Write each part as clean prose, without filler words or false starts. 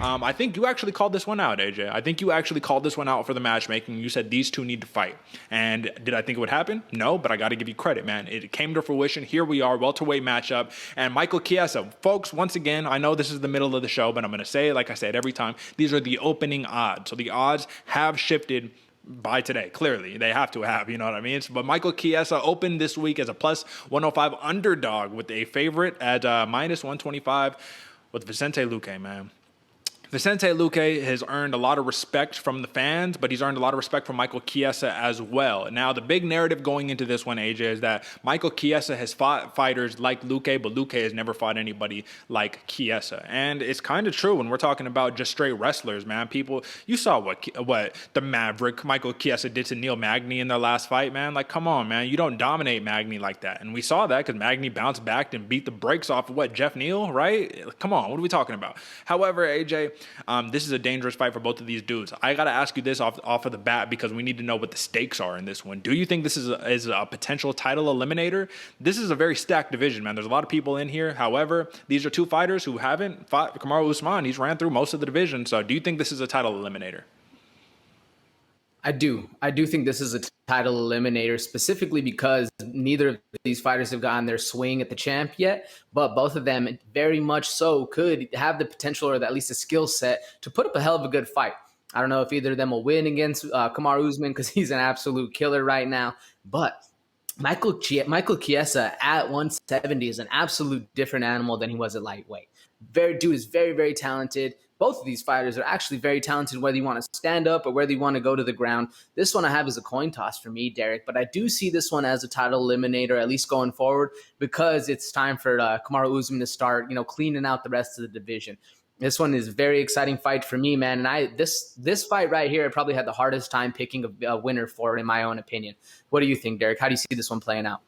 I think you actually called this one out, AJ. I think you actually called this one out for the matchmaking. You said these two need to fight. And did I think it would happen? No, but I got to give you credit, man. It came to fruition. Here we are, welterweight matchup. And Michael Chiesa, folks, once again, I know this is the middle of the show, but I'm going to say it like I said every time. These are the opening odds. So the odds have shifted by today. Clearly, they have to have, you know what I mean? But Michael Chiesa opened this week as a plus 105 underdog with a favorite at minus 125 with Vicente Luque, man. Vicente Luque has earned a lot of respect from the fans, but he's earned a lot of respect from Michael Chiesa as well. Now, the big narrative going into this one, AJ, is that Michael Chiesa has fought fighters like Luque, but Luque has never fought anybody like Chiesa. And it's kind of true when we're talking about just straight wrestlers, man. People, you saw what the Maverick, Michael Chiesa, did to Neil Magny in their last fight, man. Like, come on, man. You don't dominate Magny like that. And we saw that because Magny bounced back and beat the brakes off of Jeff Neal, right? Come on, what are we talking about? However, AJ, this is a dangerous fight for both of these dudes. I got to ask you this off of the bat because we need to know what the stakes are in this one. Do you think this is a potential title eliminator? This is a very stacked division, man. There's a lot of people in here. However, these are two fighters who haven't fought. Kamaru Usman, he's ran through most of the division. So do you think this is a title eliminator? I do. I do think this is a title eliminator, specifically because neither of these fighters have gotten their swing at the champ yet, but both of them very much so could have the potential or at least a skill set to put up a hell of a good fight. I don't know if either of them will win against Kamaru Usman because he's an absolute killer right now, but Michael Chiesa at 170 is an absolute different animal than he was at lightweight. Dude is very, very talented. Both of these fighters are actually very talented, whether you want to stand up or whether you want to go to the ground. This one I have as a coin toss for me, Derek, but I do see this one as a title eliminator, at least going forward, because it's time for Kamaru Usman to start, cleaning out the rest of the division. This one is a very exciting fight for me, man. And this fight right here, I probably had the hardest time picking a winner for it, in my own opinion. What do you think, Derek? How do you see this one playing out?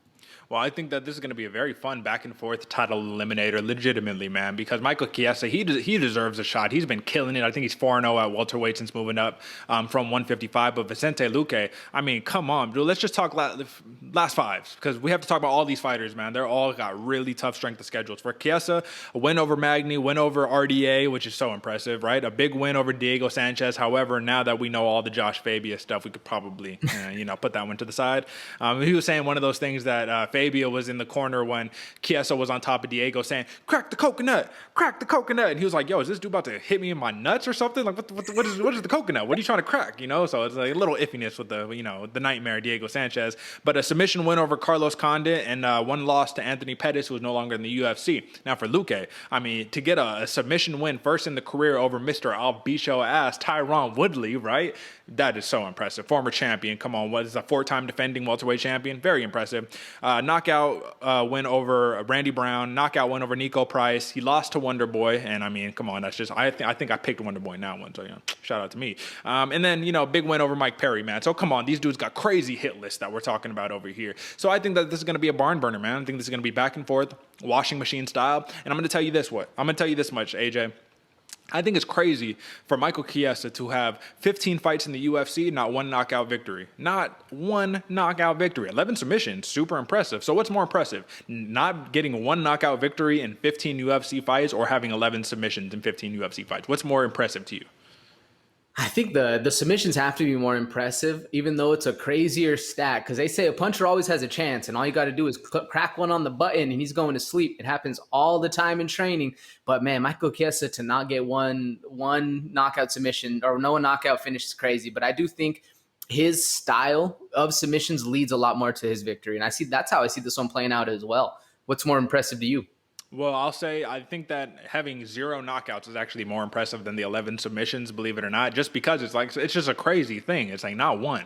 Well, I think that this is going to be a very fun back and forth title eliminator, legitimately, man, because Michael Chiesa, he deserves a shot. He's been killing it. I think he's 4-0 at welterweight since moving up from 155. But Vicente Luque, I mean, come on, dude. Let's just talk last fives because we have to talk about all these fighters, man. They're all got really tough strength of schedules. For Chiesa, a win over Magny, win over RDA, which is so impressive, right? A big win over Diego Sanchez. However, now that we know all the Josh Fabia stuff, we could probably, put that one to the side. He was saying one of those things that Fabia was in the corner when Chiesa was on top of Diego saying, crack the coconut. And he was like, yo, is this dude about to hit me in my nuts or something? Like, what is the coconut? What are you trying to crack? So it's like a little iffiness with the nightmare Diego Sanchez. But a submission win over Carlos Condit and one loss to Anthony Pettis, who is no longer in the UFC. Now for Luque, I mean, to get a submission win first in the career over Mr. I'll beat your ass, Tyron Woodley, right? That is so impressive. Former champion. Come on, what is a 4-time defending welterweight champion? Very impressive. Knockout win over Randy Brown. Knockout win over Nico Price. He lost to Wonder Boy, and I mean, come on, that's just I think I picked Wonder Boy in that one. So shout out to me. And then big win over Mike Perry, man. So come on, these dudes got crazy hit lists that we're talking about over here. So I think that this is going to be a barn burner, man. I think this is going to be back and forth, washing machine style. And I'm going to tell you this much, AJ. I think it's crazy for Michael Chiesa to have 15 fights in the UFC, not one knockout victory. 11 submissions, super impressive. So what's more impressive? Not getting one knockout victory in 15 UFC fights or having 11 submissions in 15 UFC fights? What's more impressive to you? I think the submissions have to be more impressive, even though it's a crazier stat, because they say a puncher always has a chance, and all you got to do is crack one on the button, and he's going to sleep. It happens all the time in training. But, man, Michael Chiesa to not get one knockout submission or no knockout finish is crazy. But I do think his style of submissions leads a lot more to his victory, and that's how I see this one playing out as well. What's more impressive to you? Well, I'll say I think that having 0 knockouts is actually more impressive than the 11 submissions, believe it or not, just because it's just a crazy thing. It's like not one.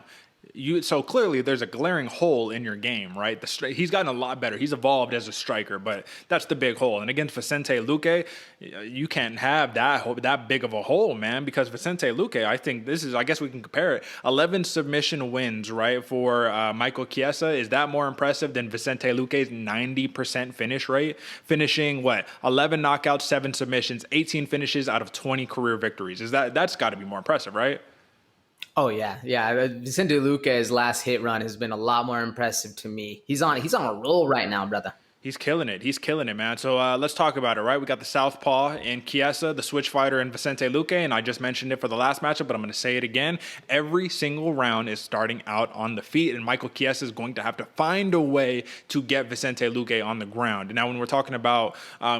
So clearly there's a glaring hole in your game, right? He's gotten a lot better. He's evolved as a striker, but that's the big hole. And against Vicente Luque, you can't have that big of a hole, man, because Vicente Luque, I think I guess we can compare it. 11 submission wins, right, for Michael Chiesa. Is that more impressive than Vicente Luque's 90% finish rate? Finishing, 11 knockouts, 7 submissions, 18 finishes out of 20 career victories. That's got to be more impressive, right? Oh, yeah. Vicente Luque's last hit run has been a lot more impressive to me. He's on a roll right now, brother. He's killing it. He's killing it, man. So let's talk about it, right? We got the Southpaw in Chiesa, the switch fighter in Vicente Luque, and I just mentioned it for the last matchup, but I'm going to say it again. Every single round is starting out on the feet, and Michael Chiesa is going to have to find a way to get Vicente Luque on the ground. Now, when we're talking about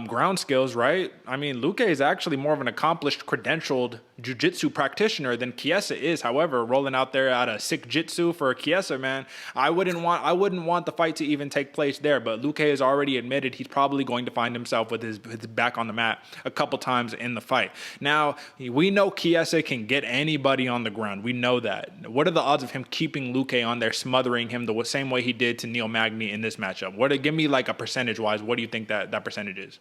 ground skills, right? I mean, Luque is actually more of an accomplished, credentialed jiu-jitsu practitioner than Chiesa is. However, rolling out there out of sick jitsu for Chiesa, man, I wouldn't want the fight to even take place there, but Luque is already admitted he's probably going to find himself with his back on the mat a couple times in the fight. Now, we know Chiesa can get anybody on the ground. We know that. What are the odds of him keeping Luque on there, smothering him the same way he did to Neil Magny in this matchup? Give me like a percentage-wise, what do you think that percentage is?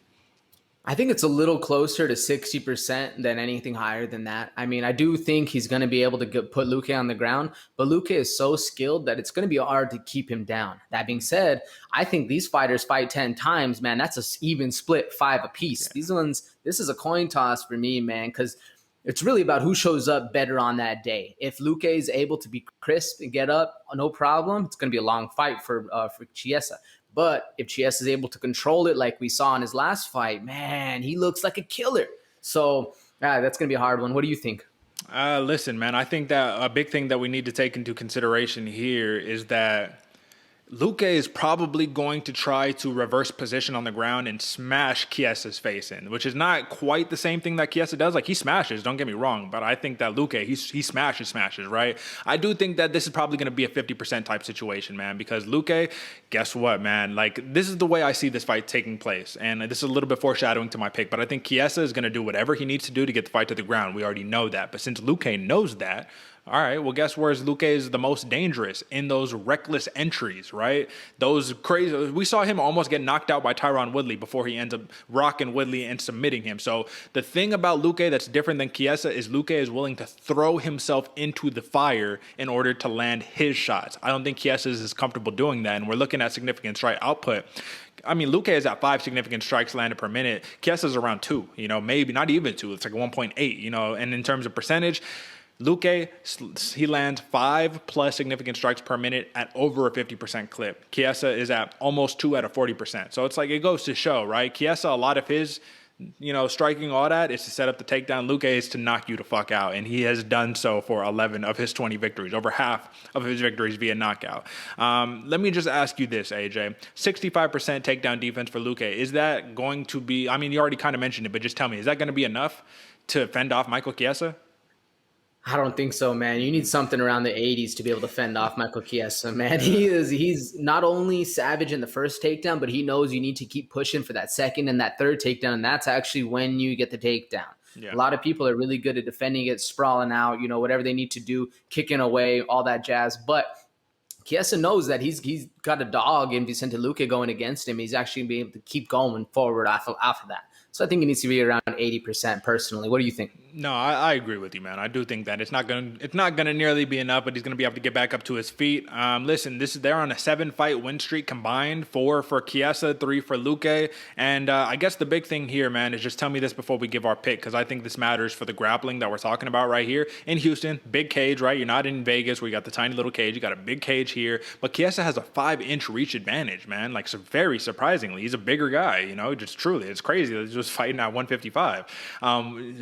I think it's a little closer to 60% than anything higher than that. I mean, I do think he's going to be able to put Luque on the ground, but Luque is so skilled that it's going to be hard to keep him down. That being said, I think these fighters fight 10 times, man. That's an even split 5 apiece. Yeah. This is a coin toss for me, man, because it's really about who shows up better on that day. If Luque is able to be crisp and get up, no problem. It's going to be a long fight for Chiesa. But if Chiesa is able to control it like we saw in his last fight, man, he looks like a killer. So that's going to be a hard one. What do you think? Listen, man, I think that a big thing that we need to take into consideration here is that Luque is probably going to try to reverse position on the ground and smash Chiesa's face in, which is not quite the same thing that Chiesa does. Like, he smashes, don't get me wrong, but I think that Luque, he smashes, right? I do think that this is probably going to be a 50% type situation, man, because Luque, guess what, man? Like, this is the way I see this fight taking place, and this is a little bit foreshadowing to my pick, but I think Chiesa is going to do whatever he needs to do to get the fight to the ground. We already know that, but since Luque knows that, all right, well, guess where Luque is the most dangerous? In those reckless entries, right? Those crazy. We saw him almost get knocked out by Tyron Woodley before he ends up rocking Woodley and submitting him. So the thing about Luque that's different than Chiesa is Luque is willing to throw himself into the fire in order to land his shots. I don't think Chiesa is as comfortable doing that, and we're looking at significant strike output. I mean, Luque is at 5 significant strikes landed per minute. Chiesa's around 2, maybe not even 2. It's like 1.8, and in terms of percentage, Luque, he lands 5+ significant strikes per minute at over a 50% clip. Chiesa is at almost 2 at a 40%. So it's like, it goes to show, right? Chiesa, a lot of his, striking all that is to set up the takedown. Luque is to knock you the fuck out. And he has done so for 11 of his 20 victories, over half of his victories via knockout. Let me just ask you this, AJ. 65% takedown defense for Luque. Is that going to be, I mean, you already kind of mentioned it, but just tell me, is that going to be enough to fend off Michael Chiesa? I don't think so, man. You need something around the 80s to be able to fend off Michael Chiesa, man. He's not only savage in the first takedown, but he knows you need to keep pushing for that second and that third takedown, and that's actually when you get the takedown. Yeah. A lot of people are really good at defending it, sprawling out, whatever they need to do, kicking away, all that jazz. But Chiesa knows that he's got a dog in Vicente Luque going against him. He's actually going to be able to keep going forward off of that. So I think it needs to be around 80% personally. What do you think? No, I agree with you, man. I do think that it's not gonna nearly be enough, but he's gonna be able to get back up to his feet. Listen, they're on a 7-fight win streak combined, 4 for Chiesa, 3 for Luque, and I guess the big thing here, man, is just tell me this before we give our pick, because I think this matters for the grappling that we're talking about right here in Houston. Big cage, right? You're not in Vegas where you got the tiny little cage. You got a big cage here, but Chiesa has a 5-inch reach advantage, man. Like, so very surprisingly, he's a bigger guy. Just truly, it's crazy. He's just fighting at 155.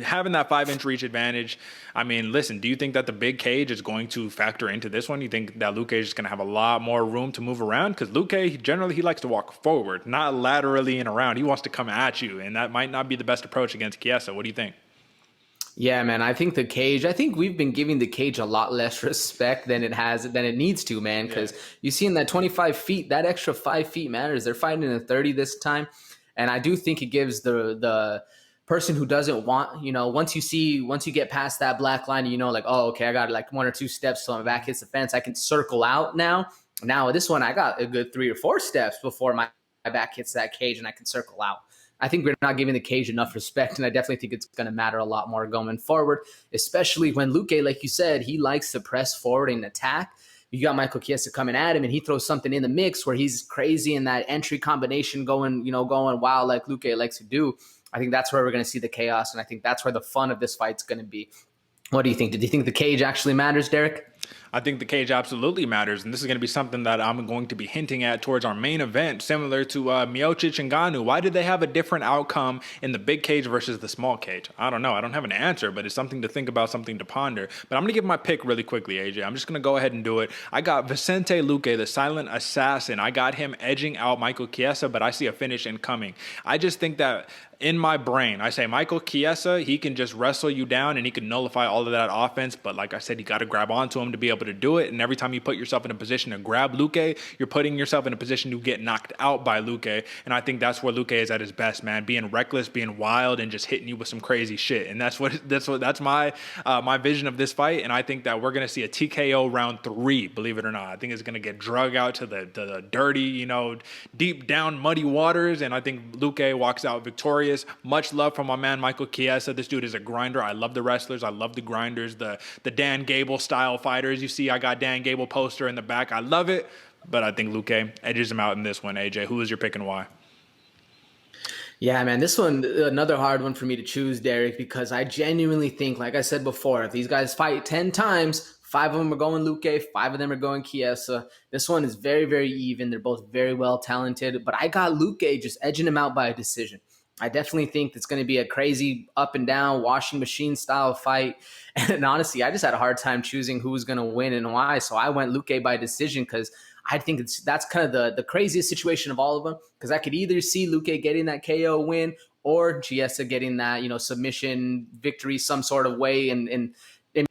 Having that 5-inch reach advantage. I mean, listen, do you think that the big cage is going to factor into this one? You think that Luque is just going to have a lot more room to move around? Because Luque, generally, he likes to walk forward, not laterally and around. He wants to come at you, and that might not be the best approach against Chiesa. What do you think? Yeah, man, I think we've been giving the cage a lot less respect than it needs to, man, because you see in that 25 feet, that extra 5 feet matters. They're fighting in a 30 this time, and I do think it gives the person who doesn't want, once you get past that black line, like, oh, okay, I got like 1 or 2 steps till my back hits the fence. I can circle out now. Now this one, I got a good 3 or 4 steps before my back hits that cage and I can circle out. I think we're not giving the cage enough respect, and I definitely think it's going to matter a lot more going forward, especially when Luque, like you said, he likes to press forward and attack. You got Michael Chiesa coming at him, and he throws something in the mix where he's crazy in that entry combination going wild like Luque likes to do. I think that's where we're going to see the chaos, and I think that's where the fun of this fight's going to be. What do you think? Did you think the cage actually matters, Derek? I think the cage absolutely matters, and this is going to be something that I'm going to be hinting at towards our main event, similar to Miocic and Ngannou. Why did they have a different outcome in the big cage versus the small cage? I don't know. I don't have an answer, but it's something to think about, something to ponder. But I'm going to give my pick really quickly, AJ. I'm just going to go ahead and do it. I got Vicente Luque, the silent assassin. I got him edging out Michael Chiesa, but I see a finish incoming. I just think that in my brain, I say Michael Chiesa, he can just wrestle you down and he can nullify all of that offense. But like I said, you got to grab onto him to be able to do it. And every time you put yourself in a position to grab Luque, you're putting yourself in a position to get knocked out by Luque. And I think that's where Luque is at his best, man. Being reckless, being wild, and just hitting you with some crazy shit. And that's my vision of this fight. And I think that we're gonna see a TKO round 3. Believe it or not, I think it's gonna get drug out to the dirty, deep down muddy waters. And I think Luque walks out victorious. Much love from my man Michael Chiesa. This dude is a grinder. I love the wrestlers. I love the grinders. The Dan Gable style fighters. You see, I got Dan Gable poster in the back. I love it. But I think Luque edges him out in this one. AJ, who is your pick and why? Yeah, man, this one, another hard one for me to choose, Derek, because I genuinely think, like I said before, if these guys fight 10 times, 5 of them are going Luque, 5 of them are going Chiesa. This one is very, very even. They're both very well talented, but I got Luque just edging him out by a decision. I definitely think it's going to be a crazy up and down washing machine style fight. And honestly, I just had a hard time choosing who was going to win and why. So I went Luque by decision because I think that's kind of the craziest situation of all of them, because I could either see Luque getting that KO win or Chiesa getting that, submission victory some sort of way and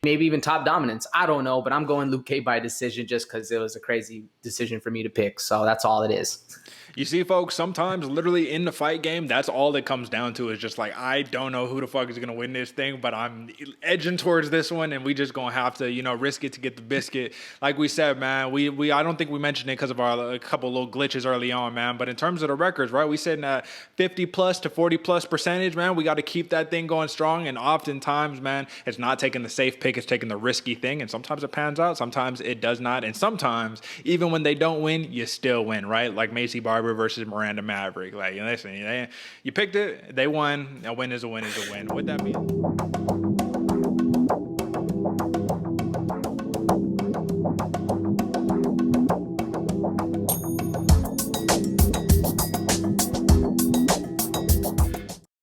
maybe even top dominance. I don't know, but I'm going Luque by decision just because it was a crazy decision for me to pick. So that's all it is. You see, folks, sometimes literally in the fight game, that's all it comes down to is just like, I don't know who the fuck is going to win this thing, but I'm edging towards this one, and we just going to have to, risk it to get the biscuit. Like we said, man, I don't think we mentioned it because of a couple little glitches early on, man, but in terms of the records, right, we said that 50 plus to 40 plus percentage, man, we got to keep that thing going strong, and oftentimes, man, it's not taking the safe pick, it's taking the risky thing, and sometimes it pans out, sometimes it does not, and sometimes, even when they don't win, you still win, right? Like Macy Barber versus Miranda Maverick. Like, listen, you picked it, they won. A win is a win is a win. With that being